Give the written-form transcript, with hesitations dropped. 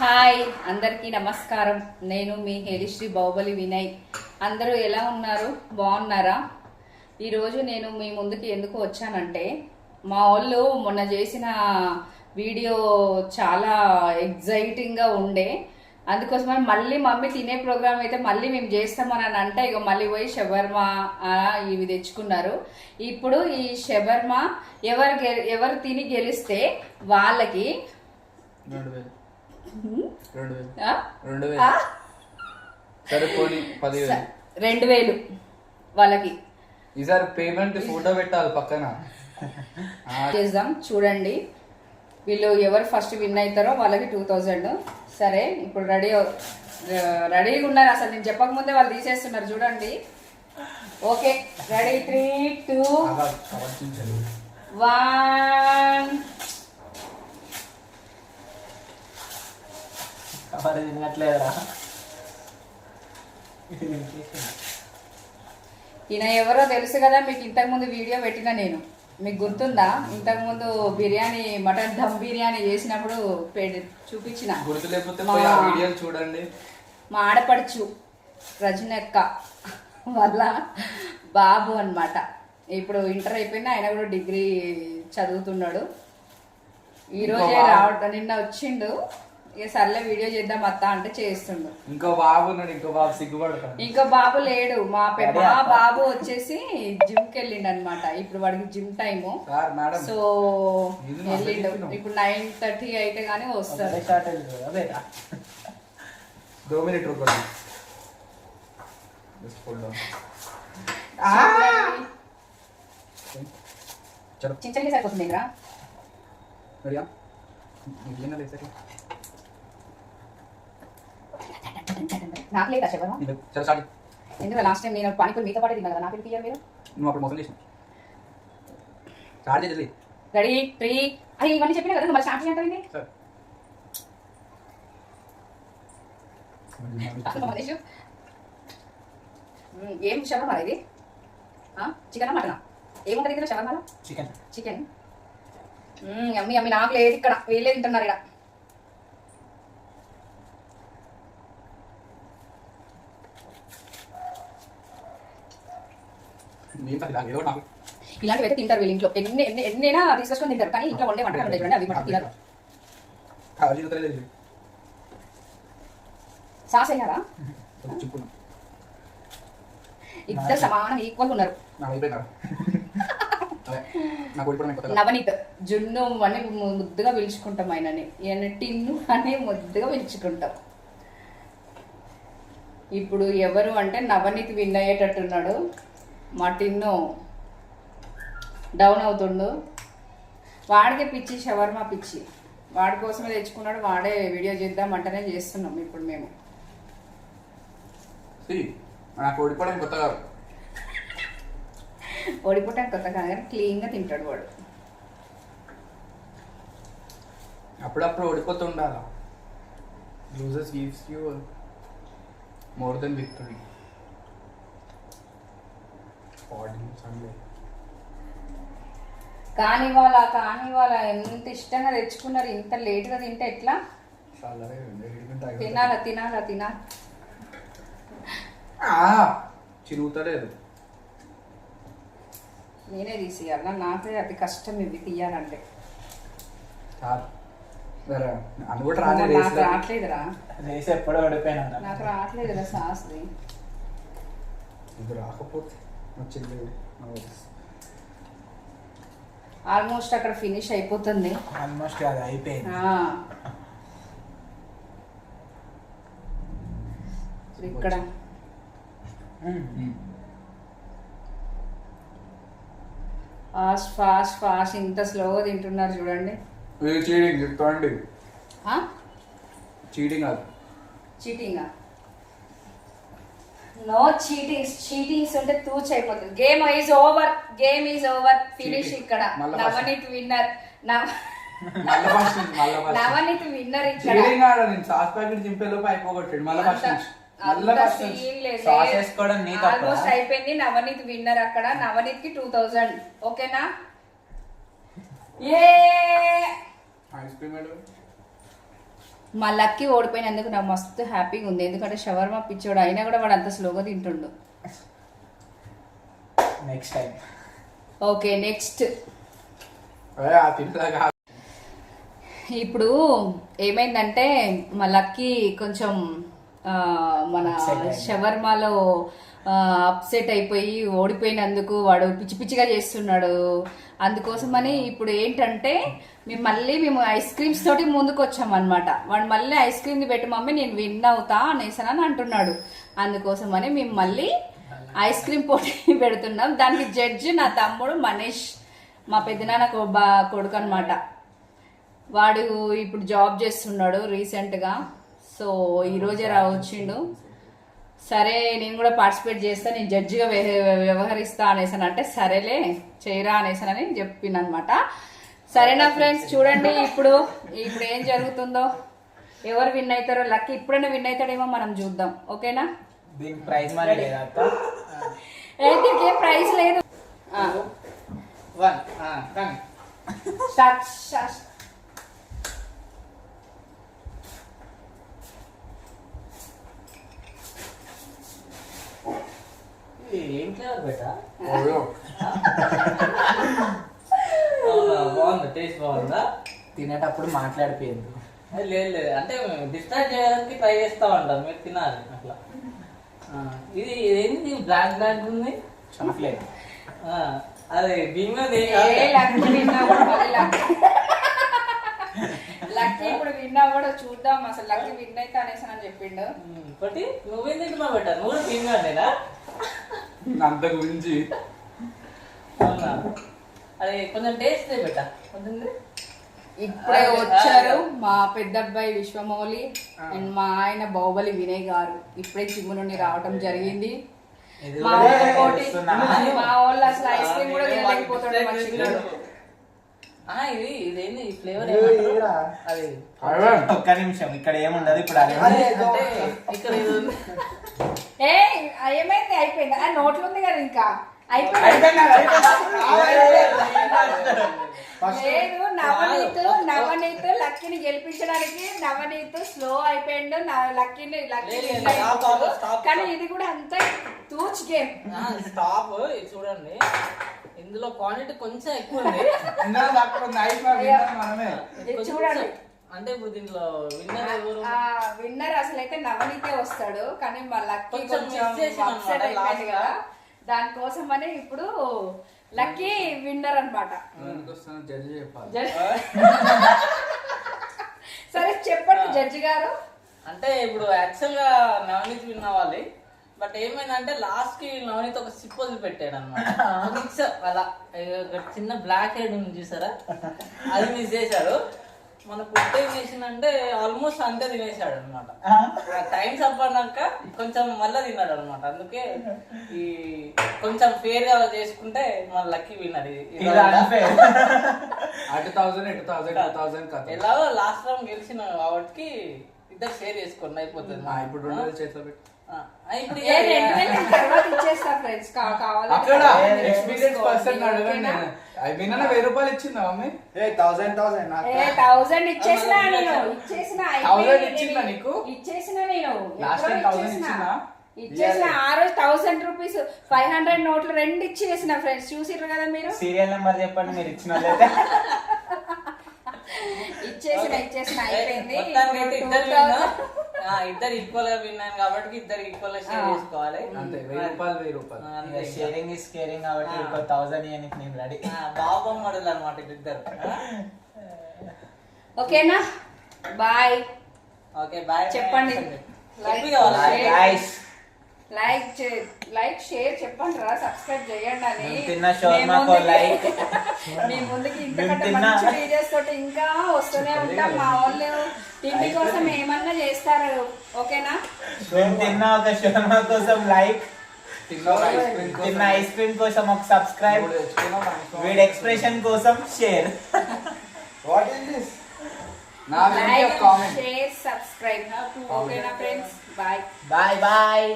Hi అందరికీ నమస్కారం. నేను మీ హేలిశ్రీ బాహుబలి వినయ్. అందరూ ఎలా ఉన్నారు? బాగున్నారా? ఈరోజు నేను మీ ముందుకి ఎందుకు వచ్చానంటే, మా వాళ్ళు మొన్న చేసిన వీడియో చాలా ఎగ్జైటింగ్గా ఉండే. అందుకోసమని మళ్ళీ మమ్మీ తినే ప్రోగ్రామ్ అయితే మళ్ళీ మేము చేస్తామని అంటే ఇక మళ్ళీ పోయి షవర్మా ఇవి తెచ్చుకున్నారు. ఇప్పుడు ఈ షవర్మా ఎవరు తిని గెలిస్తే వాళ్ళకి 2000 వాళ్ళకి ఈసారి పేమెంట్ ఫోటో పెట్టాలి పక్కన చేద్దాం. చూడండి, వీళ్ళు ఎవరు ఫస్ట్ విన్ అవుతారో వాళ్ళకి 2000. సరే, ఇప్పుడు రెడీగా ఉన్నారు. అసలు నేను చెప్పకముందే వాళ్ళు తీసేస్తున్నారు. చూడండి. Okay, ready 3, 2, 1. ఈయన ఎవరో తెలుసు కదా మీకు. ఇంతకుముందు వీడియో పెట్టినా నేను, మీకు గుర్తుందా? ఇంతకుముందు బిర్యానీ, మటన్ దమ్ బిర్యానీ చేసినప్పుడు చూపించిన. చూడండి, మా ఆడపడుచు రజనక్క వాళ్ళ బాబు అన్నమాట. ఇప్పుడు ఇంటర్ అయిపోయింది, ఆయన కూడా డిగ్రీ చదువుతున్నాడు. ఈరోజే రావడం, నిన్న వచ్చిండు. ఇక సర్లే వీడియో చేద్దాం అత్త అంటే చేస్తుండు. ఇంకో బాబు ఉన్నాడు, ఇంకో బాబు సిగ్గుపడతాడు. ఇంకో బాబు లేడు. మా బాబు వచ్చేసి జిమ్ కి వెళ్ళిండు అనమాట. ఇప్పుడు వాడికి జిమ్ టైము. సో వెళ్ళిండు. ఇప్పుడు 9:30 అయితే గానీ వస్తాడు. చిన్న సరిపోతుంది ఇంకా. నాకు లేదా శివ? ఎందుకు లాస్ట్ టైం నేను పానీపూరి మీతో పాటే తిన్నా కదా, నాకు తీయాలి మీరు. నువ్వు అప్పుడు మోసం చేసిన. రెడీ 3. అది ఇవన్నీ చెప్పినా కదా, మరి స్టార్ట్ చేయండి. ఏం శవర్మా ఇది? చికెన్ మటనా? ఏముంటుంది ఇందులో శవర్మాలో? చికెన్. అమ్మి అమ్మి నాకు లేదు ఇక్కడ, వీళ్ళే తింటున్నారు ఇక్కడ. ఇలాంటివి అయితే తింటారు వీళ్ళు ఇంట్లో. ఎన్నైనా తీసుకొచ్చుకొని తింటారు, కానీ ఇంట్లో వండే వంటకాలు ఉంటాయి చూడండి, అవి మటుకు తినరు. సాస్ అయ్యారా? ఇద్దరు సమానం ఈక్వల్ ఉన్నారు. నవనీత్ జున్ను అని ముద్దుగా పిలుచుకుంటాం ఆయనని, ఈయన టిన్ను అని ముద్దుగా పిలుచుకుంటాం. ఇప్పుడు ఎవరు అంటే నవనీత్ విన్ అయ్యేటట్టున్నాడు. మా టిన్ను డౌన్ అవుతుండు. వాడికే పిచ్చి, షవర్మా పిచ్చి. వాడి కోసమే తెచ్చుకున్నాడు. వాడే వీడియో చేద్దామంటేనే చేస్తున్నాం ఇప్పుడు మేము. ఓడిపోవడానికి కొత్త కానీ క్లీన్గా తింటాడు వాడు. అప్పుడప్పుడు ఓడిపోతూ ఉండాలి. Losers gives you more than victory. కానీ వాళ్ళ ఎంత ఇష్టంగా తెచ్చుకున్నారు. ఇంత లేట్గా తింటే ఎట్లా? తినాలా. చిరుగుతలేదు. నేనే తీసేయాల, నాకే అతి కష్టం ఇవి తీయాలంటే. నాకు రావట్లేదురా, నాకు రావట్లేదురా సాస్ది. ఇది రాకపోతే ఆల్మోస్ట్ అక్కడ ఫినిష్ అయిపోతుంది. ఆల్మోస్ట్ అది అయిపోయింది. ఇక్కడ ఫాస్ట్ ఇంత స్లోగా తింటున్నారు చూడండి. చీటింగా? నో చీటింగ్స్ ఉంటే తూచి అయిపోతుంది. Game is over. ఫినిష్ ఇక్కడ. నవనీత్ విన్నర్. నవనీత్ విన్నర్ ఇక్కడ. ఆల్మోస్ట్ అయిపోయింది. నవనీత్ విన్నర్ అక్కడ. నవనీత్ కి 2000. ఓకేనా? ఏ ఐస్ క్రీమ్ మా లక్కీ ఓడిపోయినందుకు నాకు మస్తు హ్యాపీగా ఉంది, ఎందుకంటే షవర్మా పిచ్చోడు అయినా కూడా వాడు అంత స్లోగా తింటుండు. Next time. Okay next. తింటా. ఇప్పుడు ఏమైందంటే మా లక్కీ కొంచెం మన షవర్మాలో అప్సెట్ అయిపోయి ఓడిపోయినందుకు వాడు పిచ్చి పిచ్చిగా చేస్తున్నాడు. అందుకోసమని ఇప్పుడు ఏంటంటే మేము ఐస్ క్రీమ్స్ తోటి ముందుకు వచ్చామన్నమాట. వాడు మళ్ళీ ఐస్ క్రీమ్ పెట్టి మమ్మీ నేను విన్ అవుతా అనేసానని అంటున్నాడు. అందుకోసమని మేము మళ్ళీ ఐస్ క్రీమ్ పోటీ పెడుతున్నాం. దానికి జడ్జి నా తమ్ముడు మనీష్, మా పెద్దనాన్న కొడుకు అనమాట. వాడు ఇప్పుడు జాబ్ చేస్తున్నాడు రీసెంట్గా. సో ఈరోజే వచ్చిండు. సరే నేను కూడా పార్టిసిపేట్ చేస్తా, నేను జడ్జిగా వ్యవహరిస్తా అనేసాను. అంటే సరేలే చేయరా అనేసానని చెప్పినమాట. సరేనా ఫ్రెండ్స్, చూడండి ఇప్పుడు ఏం జరుగుతుందో, ఎవరు విన్ అవుతారో. లక్కీ ఇప్పుడైనా విన్ అవుతాడేమో మనం చూద్దాం. ఓకేనా? దీనికి ప్రైజ్ మనీ లేదా? దీనికి ఏం ప్రైజ్ లేదు. ఏం ఫ్లేవర్ బెటా? బాగుందా? టేస్ట్ బాగుందా? తినేటప్పుడు మాట్లాడిపోయింది. లేదు అంటే డిస్ట్రాక్ట్ చేయడానికి ట్రై చేస్తా ఉంటాం, మీరు తినాలి అట్లా. ఇది ఏంటి బ్లాక్ బ్లాక్ ఉంది? చాక్లెట్. అదే దీని మీద లక్కీ ఇప్పుడు విన్నా కూడా చూద్దాం అసలు లక్కీ విన్ అయితే అనేసి అని చెప్పిండు. ఒకటి నువ్వేం తింటున్నావు బెటా? నువ్వు కూడా తిన్నానేనా అంత గురించి? అవునా? అది కొంచెం టేస్ట్ బెటా కొంచెం. ఇప్పుడే వచ్చారు మా పెద్ద అబ్బాయి విశ్వమౌళి అండ్ మా ఆయన బాహుబలి వినయ్ గారు. ఇప్పుడే జిమ్ నుండి రావటం జరిగింది. మా వాళ్ళు అసలు ఐస్ క్రీమ్ కూడా తినలేకపోతాడు మర్చిపోయాడు. ఇదేంటి ఫ్లేవర్? అది ఒక్క నిమిషం, ఇక్కడ ఏముండదు ఇప్పుడు. ఇక్కడ ఇది ఉంది. ఏమైంది? అయిపోయింది. నోట్లు ఉంది కదా ఇంకా అయిపోయింది. లేదు, నవనీత్ లక్కీని గెలిపించడానికి నవనీత్ స్లో అయిపోయిండు. లక్కీని కానీ ఇది కూడా అంత తూచ్ గేమ్. స్టాప్. చూడండి ఇందులో క్వాంటిటీ కొంచెం ఎక్కువ ఉంది. చూడండి అంటే ఇప్పుడు దీంట్లో విన్నర్ అసలు అయితే నవనీతే వస్తాడు, కానీ మా లక్కీ కొంచెం అప్సెట్ అయిపోయింది కదా, దానికోసమని ఇప్పుడు లక్కీ విన్నర్ అనమాట. సరే చెప్పండి జడ్జి గారు. అంటే ఇప్పుడు యాక్చువల్ గా నవనీత్ విన్ అవ్వాలి, బట్ ఏమైందంటే లాస్ట్ కి నవనీత్ ఒక సిప్ వదిలి పెట్టాడు అనమాట. అలా చిన్న బ్లాక్ హెడ్ ఉంది చూసారా, అది మిస్ చేశాడు. మన ఫుడ్ ఏం చేసిందంటే ఆల్మోస్ట్ అంతే తినేసాడు అనమాట. టైం సరిపడాక కొంచెం మళ్ళీ తిన్నాడు అనమాట. అందుకే ఈ కొంచెం ఫేర్ గా చేసుకుంటే మన లక్కీ విన్నర్. ఎలాగో లాస్ట్ టైం గెలిచిన కాబట్టి ఇద్దరు షేర్ చేసుకోండి, అయిపోతుంది. ఇప్పుడు 2 చేతిలో పెట్టి తర్వాత ఇచ్చేస్తా ఫ్రెండ్స్. ₹1000 ఇచ్చిందా మమ్మీ? 1000 ఇచ్చేసిన నేను ఇచ్చేసిన ఆ రోజు ₹1000 500 నోట్లు 2 ఇచ్చేసిన ఫ్రెండ్స్. చూసిర్రు కదా మీరు. సీరియల్ నెంబర్ చెప్పండి మీరు ఇచ్చిన. ఇచ్చేసిన అయిపోయింది. ఇద్దరు ఈక్వల్ గా విన్నాను కాబట్టి ఇద్దరు ఈక్వల్ గా షేర్ చేసుకోవాలి. ₹1000 షేరింగ్ ఇస్ కేరింగ్ కాబట్టి 1000 ఇయనికి నేను రెడీ. బాబా మోడల్ అనమాట ఇద్దరు. ఓకేనా? బాయ్. Okay bye. చెప్పండి. లైక్ షేర్ చెప్పండి రా, సబ్స్క్రైబ్ చేయండి అని. మీ ముందుకి ఇంతకంటే మంచి వీడియోస్ తోటి ఇంకా వస్తూనే ఉంటాం. మా వాళ్ళు తిండి కోసం ఏమన్నా చేస్తారు. ఓకేనా? తిన్న ఒక షవర్మా కోసం లైక్, తిన్న ఐస్ క్రీమ్ కోసం ఒక సబ్స్క్రైబ్, వీడి ఎక్స్ప్రెషన్ కోసం share. What is this? Like share subscribe. ఓకేనా ఫ్రెండ్స్? Bye bye bye.